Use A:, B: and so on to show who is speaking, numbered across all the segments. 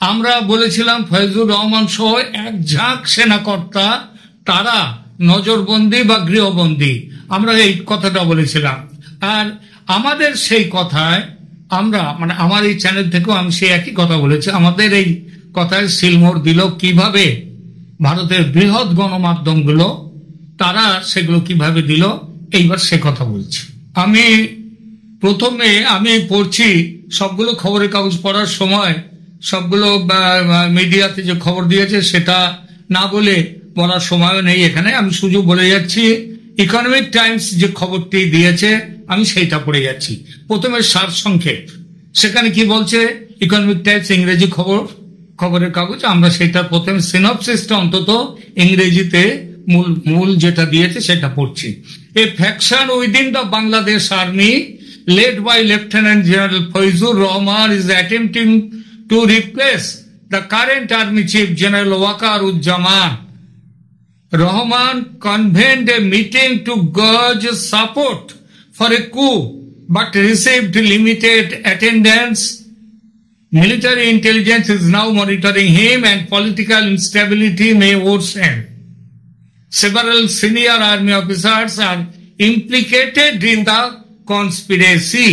A: আমরা বলেছিলাম ফয়জুর রহমান সহ এক ঝাঁক সেনাকর্তা তারা নজরবন্দি বা গৃহবন্দী, আমরা এই কথাটা বলেছিলাম। আর আমাদের সেই কথায় আমরা আমার এই চ্যানেল থেকেও আমি সেই একই কথা বলেছি। আমাদের এই কথায় সিলমোহর দিল কিভাবে ভারতের বৃহৎ গণমাধ্যমগুলো তারা সেগুলো কিভাবে দিল, এইবার সে কথা বলছি। প্রথমে আমি পড়ছি সবগুলো খবরের কাগজ পড়ার সময় সবগুলো মিডিয়াতে যে খবর দিয়েছে সেটা না বলে বলার সময়ও নেই এখানে, আমি শুধু বলে যাচ্ছি ইকোনমিক টাইমস যে খবরটি দিয়েছে আমি সেইটা পড়ে যাচ্ছি। প্রথমে সারসংক্ষেপ, সেখানে কি বলছে ইকোনমিক টাইমস ইংরেজি খবরের কাগজ, আমরা সেটা প্রথমে সিনপসিসটা অন্তত ইংরেজিতে মূল যেটা দিয়েছে সেটা পড়ছি। A faction within the Bangladesh army led by Lieutenant General Fazlur Rahman is attempting to replace the current Army Chief General Waqar-uz-Zaman. Rahman convened a meeting to gauge support for a coup but received limited attendance. Military intelligence is now monitoring him and political instability may worsen. Several senior army officers are implicated in the conspiracy.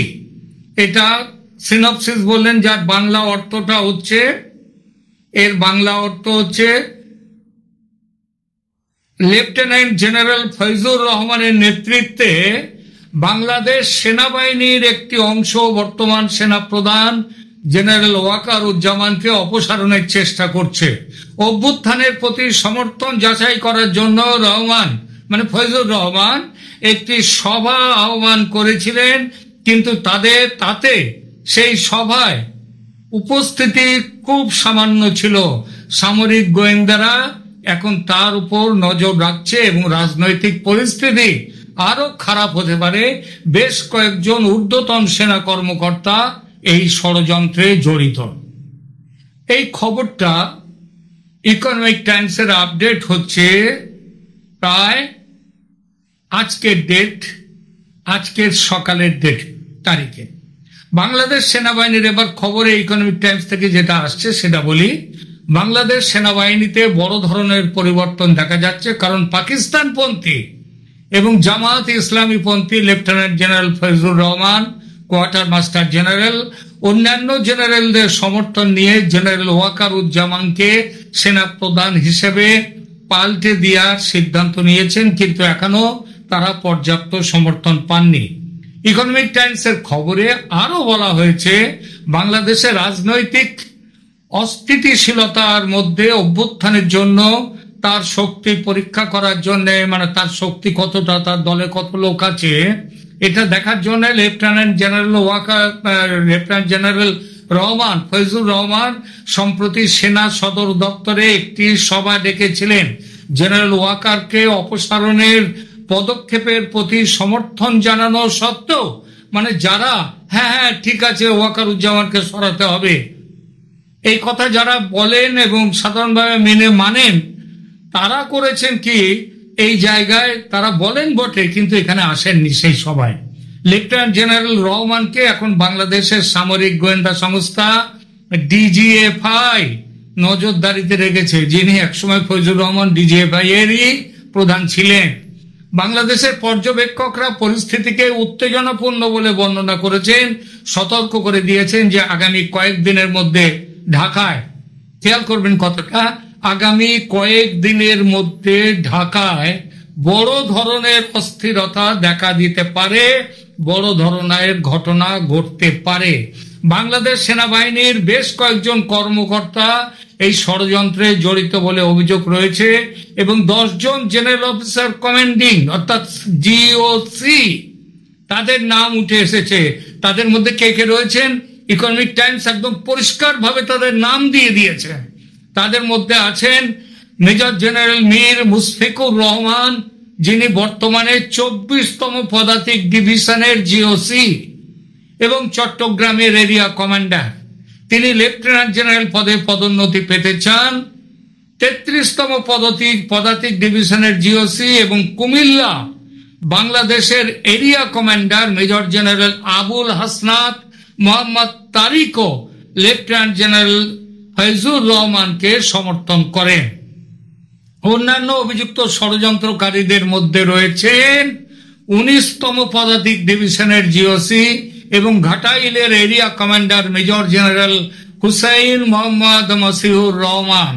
A: এটা synopsis বললেন, যার বাংলা অর্থটা হচ্ছে, এর বাংলা অর্থ হচ্ছে lieutenant general Foyzur রহমানের নেতৃত্বে বাংলাদেশ সেনাবাহিনীর একটি অংশ বর্তমান সেনাপ্রধান জেনারেল ওয়াকারুজ্জামানকে অপসারণের চেষ্টা করছে। অভ্যুত্থানের প্রতি সমর্থন যাচাই করার জন্য ফয়জুর রহমান একটি সভা আহ্বান করেছিলেন, কিন্তু তাতে সেই সভায় উপস্থিতি খুব সামান্য ছিল। সামরিক গোয়েন্দারা এখন তার উপর নজর রাখছে এবং রাজনৈতিক পরিস্থিতি আরো খারাপ হতে পারে। বেশ কয়েকজন ঊর্ধ্বতন সেনা কর্মকর্তা এই ষড়যন্ত্রে জড়িত। এই খবরটা ইকোনমিক টাইমসের আপডেট হচ্ছে প্রায় আজকের সকালের তারিখে। বাংলাদেশ সেনাবাহিনীর এবার খবরে ইকোনমিক টাইমস থেকে যেটা আসছে সেটা বলি। বাংলাদেশ সেনাবাহিনীতে বড় ধরনের পরিবর্তন দেখা যাচ্ছে, কারণ পাকিস্তানপন্থী এবং জামায়াত ইসলামী পন্থী lieutenant general Foyzur Rahman, quarter master general, অন্যান্য জেনারেলদের সমর্থন নিয়ে জেনারেল ওয়াকারুজ্জামানকে সেনাপ্রধান হিসেবে পাল্টে দেওয়ার সিদ্ধান্ত নিয়েছেন, কিন্তু এখনো তারা পর্যাপ্ত সমর্থন পাননি। ইকোনমিক টাইমসের খবরে আরো বলা হয়েছে বাংলাদেশের রাজনৈতিক অস্থিতিশীলতার মধ্যে অভ্যুত্থানের জন্য তার শক্তি পরীক্ষা করার জন্য, তার শক্তি কতটা, তার দলে কত লোক আছে, এটা দেখার জন্য লেফটেন্যান্ট জেনারেল রহমান ফয়জুর রহমান সম্প্রতি সেনা সদর দপ্তরে একটি সভা ডেকেছিলেন। জেনারেল ওয়াকারকে অপসারণের পদক্ষেপের প্রতি সমর্থন জানানো সত্ত্বেও, যারা হ্যাঁ ঠিক আছে ওয়াকারুজ্জামানকে সরাতে হবে এই কথা যারা বলেন এবং সাধারণভাবে মানেন, তারা করেছেন কি এই জায়গায়, তারা বলেন বটে কিন্তু এখানে আসেননি সেই সভায়। লেফটেন্যান্ট জেনারেল রহমানকে এখন বাংলাদেশের সামরিক গোয়েন্দা সংস্থা ডিজিএফআই নজরদারিতে রেখেছে, যিনি একসময় ফয়জুর রহমান ডিজিএফআই এরই প্রধান ছিলেন। বাংলাদেশের পর্যবেক্ষকরা পরিস্থিতিকে উত্তেজনাপূর্ণ বলে বর্ণনা করেছেন, সতর্ক করে দিয়েছেন যে আগামী কয়েকদিনের মধ্যে ঢাকায়, খেয়াল করবেন কতটা, আগামী কয়েকদিনের মধ্যে ঢাকায় বড় ধরনের অস্থিরতা দেখা দিতে পারে, বড় ধরনের ঘটনা ঘটতে পারে। বাংলাদেশ সেনাবাহিনীর বেশ কয়েকজন কর্মকর্তা এই ষড়যন্ত্রে জড়িত বলে অভিযোগ রয়েছে এবং 10 জন জেনারেল অফিসার কমান্ডিং অর্থাৎ জিওসি তাদের নাম উঠে এসেছে। তাদের মধ্যে কে কে রয়েছেন ইকোনমিক টাইমস একদম পরিষ্কার ভাবে তাদের নাম দিয়ে দিয়েছে। তাদের মধ্যে আছেন মেজর জেনারেল মীর মুশফিকুর রহমান, যিনি বর্তমানে 24তম পদাতিক ডিভিশনের জিওসি এবং চট্টগ্রামের এরিয়া কমান্ডার। তিনি লেফটেন্যান্ট জেনারেল পদে পদোন্নতি পেতে চান। 33তম পদাতিক ডিভিশনের জিওসি এবং কুমিল্লা বাংলাদেশের area commander major general Abul Hasnat Mohammad তারিকও লেফটেন্যান্ট জেনারেল ফয়জুর রহমানকে সমর্থন করেন। অন্যান্য অভিযুক্ত ষড়যন্ত্রকারীদের মধ্যে রয়েছেন 19তম পদাতিক ডিভিশনের জিওসি এবং ঘাটাইলের area commander major general Hussain Mohammad Masihur Rahman.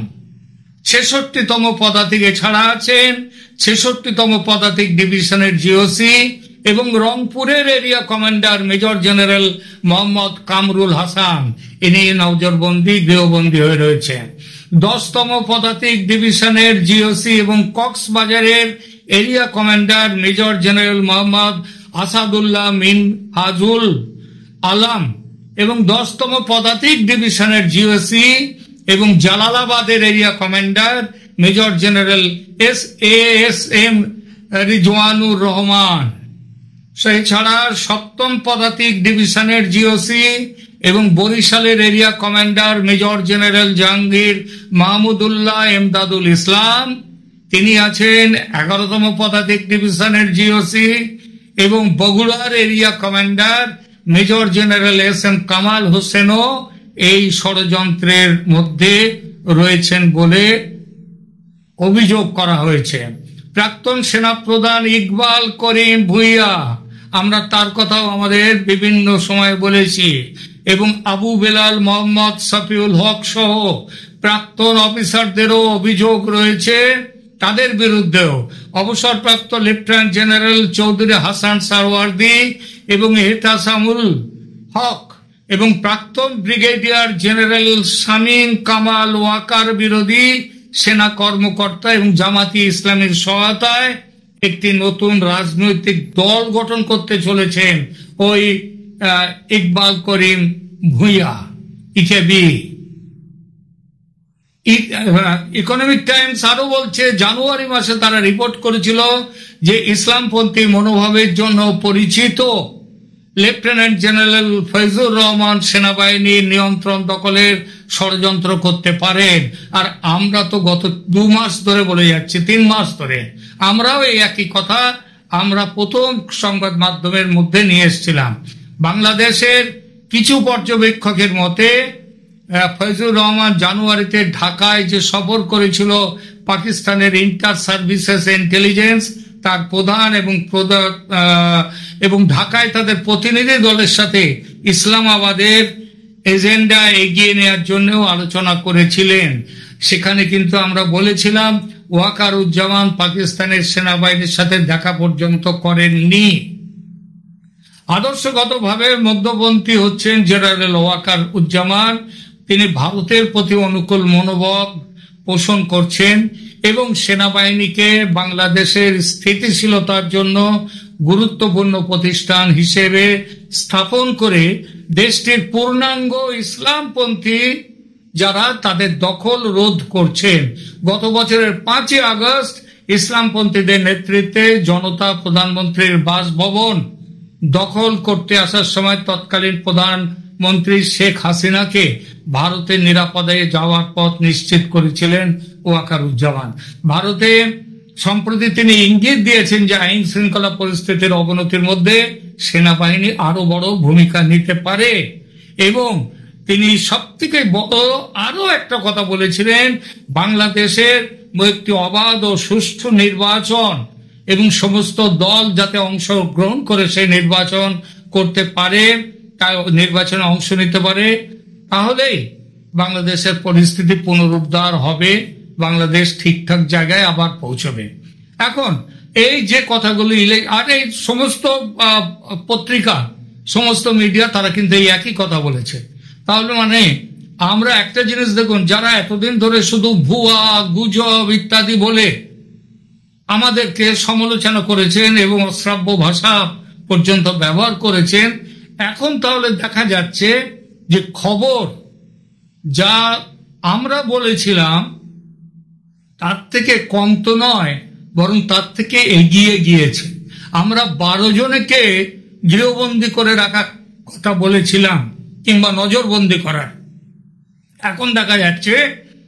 A: 66তম পদাতিক এছাড়া আছেন 66তম পদাতিক ডিভিশনের জিওসি এবং রংপুরের area commander major general Mohammad Kamrul Hasan. ইনি নজরবন্দি গৃহবন্দী হয়ে রয়েছেন। 10তম পদাতিক ডিভিশনের জিওসি এবং কক্সবাজারের area commander major general Mohammad Asadullah Min Hajul Alam এবং 10তম পদাতিক ডিভিশনের জিওসি এবং জালালাবাদের area commander major general S M. Rizwanur Rahman. এছাড়া 7ম পদাতিক ডিভিশনের জিওসি এবং বরিশালের area commander major general Jahangir Mahmudullah Emdadul Islam, তিনি আছেন 11তম পদাতিক ডিভিশনের জিওসি এবং বগুড়ার area commander major general S M. Kamal হোসেনও এই ষড়যন্ত্রের মধ্যে রয়েছেন বলে অভিযোগ করা হয়েছে। প্রাক্তন সেনাপ্রধান ইকবাল করিম ভূঁইয়া, আমরা তার কথাও আমাদের বিভিন্ন সময় বলেছি, এবং আবু বেলাল মোহাম্মদ শফিউল হক সহ প্রাক্তন অফিসারদেরও অভিযোগ রয়েছে তাদের বিরুদ্ধেও। অবসরপ্রাপ্ত লেফটেন্যান্ট জেনারেল চৌধুরী হাসান সারওয়ার্দী এবং এহতাসামুল হক এবং প্রাক্তন ব্রিগেডিয়ার জেনারেল শামীম কামাল ওয়াকার বিরোধী সেনা কর্মকর্তা এবং জামাতি ইসলামের সহায়তায় একটি নতুন রাজনৈতিক দল গঠন করতে চলেছেন ওই ইকবাল করিম ভূঁইয়া, ইকেবি। ইকোনমিক টাইমস আরো বলছে, জানুয়ারি মাসে তারা রিপোর্ট করেছিল যে ইসলামপন্থী মনোভাবের জন্য পরিচিত লেফটেন্যান্ট জেনারেল ফয়জুর রহমান সেনাবাহিনীর নিয়ন্ত্রণ দখলের ষড়যন্ত্র করতে পারেন। আর আমরা তো গত 2 মাস ধরে বলে যাচ্ছি, 3 মাস ধরে আমরাও এই একই কথা আমরা প্রথম সংবাদ মাধ্যমের মধ্যে নিয়ে এসেছিলাম। বাংলাদেশের কিছু পর্যবেক্ষকের মতে ফয়জুর রহমান জানুয়ারিতে ঢাকায় যে সফর করেছিল পাকিস্তানের ইন্টার সার্ভিসেস ইন্টেলিজেন্স তার প্রধান এবং ঢাকায় তাদের প্রতিনিধি দলের সাথে ইসলামাবাদের এজেন্ডা এগিয়ে নেওয়ার জন্যও আলোচনা করেছিলেন। সেখানে কিন্তু আমরা বলেছিলাম ওয়াকারুজ্জামান পাকিস্তানের সেনাবাহিনীর সাথে দেখা পর্যন্ত করেননি। আদর্শগতভাবে মধ্যপন্থী হচ্ছেন জেনারেল ওয়াকার উজ্জামান। তিনি ভারতের প্রতি অনুকূল মনোভাব পোষণ করছেন এবং সেনাবাহিনীকে বাংলাদেশের স্থিতিশীলতার জন্য গুরুত্বপূর্ণ প্রতিষ্ঠান হিসেবে স্থাপন করে দেশটির পূর্ণাঙ্গ ইসলামপন্থী যারা তাদের দখল রোধ করছেন। গত বছরের 5ই আগস্ট ইসলামপন্থীদের নেতৃত্বে জনতা প্রধানমন্ত্রীর বাসভবন দখল করতে আসার সময় তৎকালীন প্রধানমন্ত্রী শেখ হাসিনাকে ভারতের নিরাপদে যাওয়ার পথ নিশ্চিত করেছিলেন ওয়াকারুজ্জামান। ভারতে সম্প্রতি তিনি ইঙ্গিত দিয়েছেন যে আইন শৃঙ্খলা পরিস্থিতির অবনতির মধ্যে সেনাবাহিনী আরো বড় ভূমিকা নিতে পারে এবং তিনি সবথেকে বড় আরো একটা কথা বলেছিলেন, বাংলাদেশের একটি অবাধ ও সুষ্ঠু নির্বাচন এবং সমস্ত দল যাতে অংশগ্রহণ করে সেই নির্বাচন করতে পারে, নির্বাচনে অংশ নিতে পারে, তাহলেই বাংলাদেশের পরিস্থিতি পুনরুদ্ধার হবে, বাংলাদেশ ঠিকঠাক জায়গায় আবার পৌঁছবে। এখন এই যে কথাগুলি আর এই সমস্ত পত্রিকা সমস্ত মিডিয়া তারা কিন্তু এই একই কথা বলেছে। তাহলে মানে আমরা একটা জিনিস দেখুন, যারা এতদিন ধরে শুধু ভুয়া গুজব ইত্যাদি বলে আমাদেরকে সমালোচনা করেছেন এবং অশ্রাব্য ভাষা পর্যন্ত ব্যবহার করেছেন, এখন তাহলে দেখা যাচ্ছে যে খবর যা আমরা বলেছিলাম তার থেকে কম তো নয়, বরং তার থেকে এগিয়ে গিয়েছে। আমরা 12 জনকে গৃহবন্দী করে রাখার কথা বলেছিলাম কিংবা নজরবন্দি করার, এখন দেখা যাচ্ছে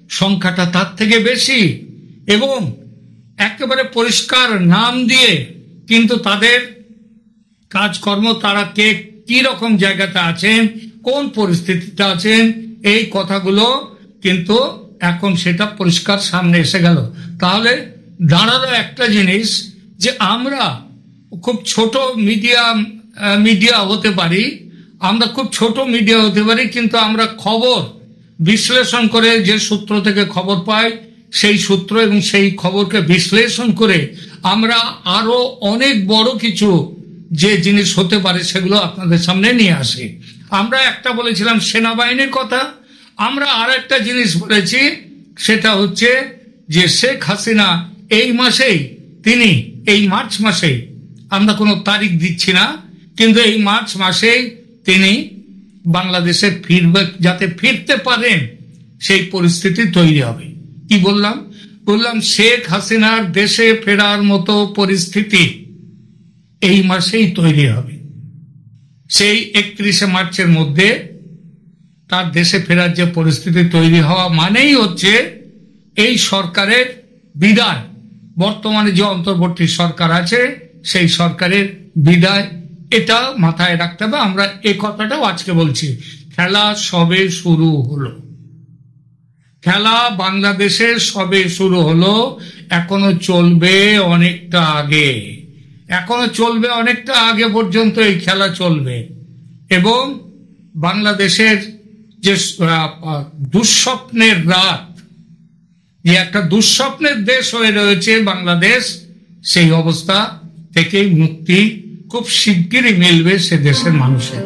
A: সংখ্যাটা তার থেকে বেশি এবং একেবারে পরিষ্কার নাম দিয়ে কিন্তু তাদের কাজকর্ম, তারা কে কি রকম জায়গাতে আছেন, কোন পরিস্থিতিতে আছেন, এই কথাগুলো কিন্তু এখন সেটা পরিষ্কার সামনে এসে গেল। তাহলে দাঁড়ালো একটা জিনিস, যে আমরা খুব ছোট মিডিয়া হতে পারি, আমরা খুব ছোট মিডিয়া হতে পারি, কিন্তু আমরা খবর বিশ্লেষণ করে যে সূত্র থেকে খবর পাই, সেই সূত্র এবং সেই খবরকে বিশ্লেষণ করে আমরা আরো অনেক বড় কিছু যে জিনিস হতে পারে সেগুলো আপনাদের সামনে নিয়ে আসি। আমরা একটা বলেছিলাম সেনাবাহিনীর কথা, আমরা আর একটা জিনিস বলেছি, সেটা হচ্ছে যে শেখ হাসিনা এই মাসেই, তিনি এই মার্চ মাসেই, আমরা কোনো তারিখ দিচ্ছি না, কিন্তু এই মার্চ মাসেই তিনি বাংলাদেশে ফিরবে, যাতে ফিরতে পারেন সেই পরিস্থিতি তৈরি হবে। কি বললাম শেখ হাসিনার দেশে ফেরার মতো পরিস্থিতি এই মাসেই তৈরি হবে। সেই 31শে মার্চের মধ্যে তার দেশে ফেরার যে পরিস্থিতি তৈরি হওয়া মানেই হচ্ছে এই সরকারের বিদায়, বর্তমানে যে অন্তর্বর্তী সরকার আছে সেই সরকারের বিদায়, এটা মাথায় রাখতে হবে। আমরা এই কথাটাও আজকে বলছি, খেলা সবে শুরু হলো, খেলা বাংলাদেশে সবে শুরু হলো, এখনো চলবে অনেকটা আগে, পর্যন্ত এই খেলা চলবে। এবং বাংলাদেশের যে দুঃস্বপ্নের রাত, যে একটা দুঃস্বপ্নের দেশ হয়ে রয়েছে বাংলাদেশ, সেই অবস্থা থেকে মুক্তি খুব শিগগিরই মিলবে সে দেশের মানুষের।